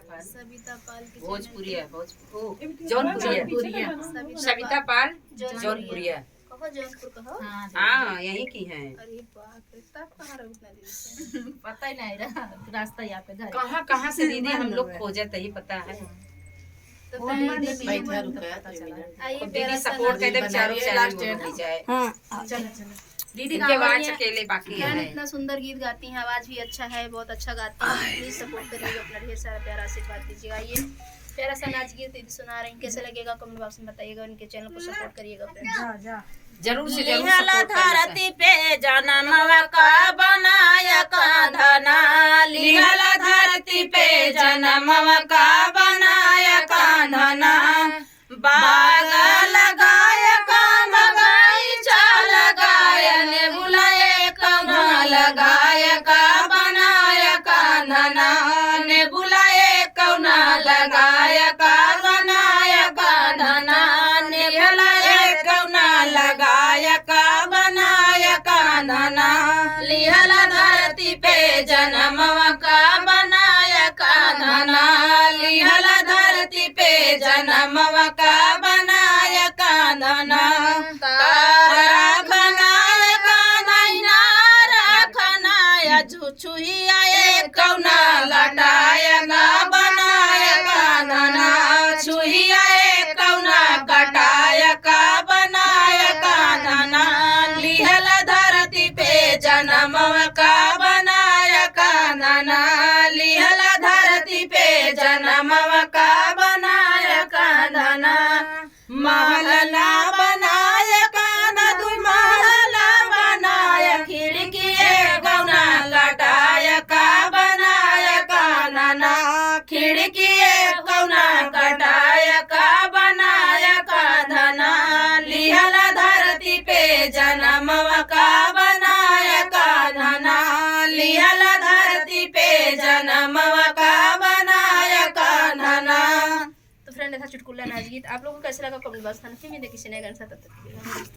पाल सविता पाल की भोजपुरिया जौनपुरिया सविता पाल जौनपुरिया। कहो जौनपुर कहो। हाँ यहीं की है। अरे बाप रे, तब कहाँ रहो उतना दिन से? पता ही नहीं रहा रास्ता यहाँ पे घर। कहाँ कहाँ से दीदी हम लोग खोजे तो ही पता है। तो फिर आइए दीदी सपोर्ट कर दे चारों चैनल हो जाए। दीदी के आवाज अकेले बाकी है। इतना सुंदर गीत गाती हैं, आवाज भी अच्छा है, बहुत अच्छा गाती हैं। प्लीज सपोर्ट करिएगा, अपना ढेर सारा प्यारा आशीर्वाद दीजिएगा। ये प्यारा सा नाच गीत दीदी सुना रही हैं, कैसे लगेगा कमेंट बॉक्स में बताइएगा। उनके चैनल को सपोर्ट करिएगा फ्रेंड्स। जरूर से जरूर धरती पे जनमवा का बनाया कांधना, लिहला धरती पे जनमवा का बनाया कांधना, बाग लगाया कांध गाई चाल गायन बुलाए कौना लगाया का बनाया कांधना, ने बुलाए कौना लगाया का बनाया कांधना, ने बुलाए कौना लगाया का बनाया कांधना, लिहला धरती पे जनमवा का बनाया कांधना, लिहला धरती पे जनमवा का बनाया कांधना, तारा बनाया कान्हैया रखनाया झुछुहिया कौना लटाया गा बनाया कांधना, छुहिया कौना कटाया का बनाया कांधना, लिहला धरती पे जनमवा का बनाया कांधना, लिहला धरती पे जनमवा का बनाया कांधना, महला बनाया कान्हा दुई महला बनाया, खिड़की गौना लटाया का बनाया कांधना, खिड़की गौना कटाया का बनाया कांधना, लिहला धरती पे जनमवा का बनाया कांधना, लिहला धरती पे जनमवा का बनाया कांधना। तो फ्रेंड था चुटकुला नाच गीत, आप लोगों को कैसा लगा कमेंट बॉक्स में। फिर मिलते किसी नए गाने के साथ, तब तक के लिए।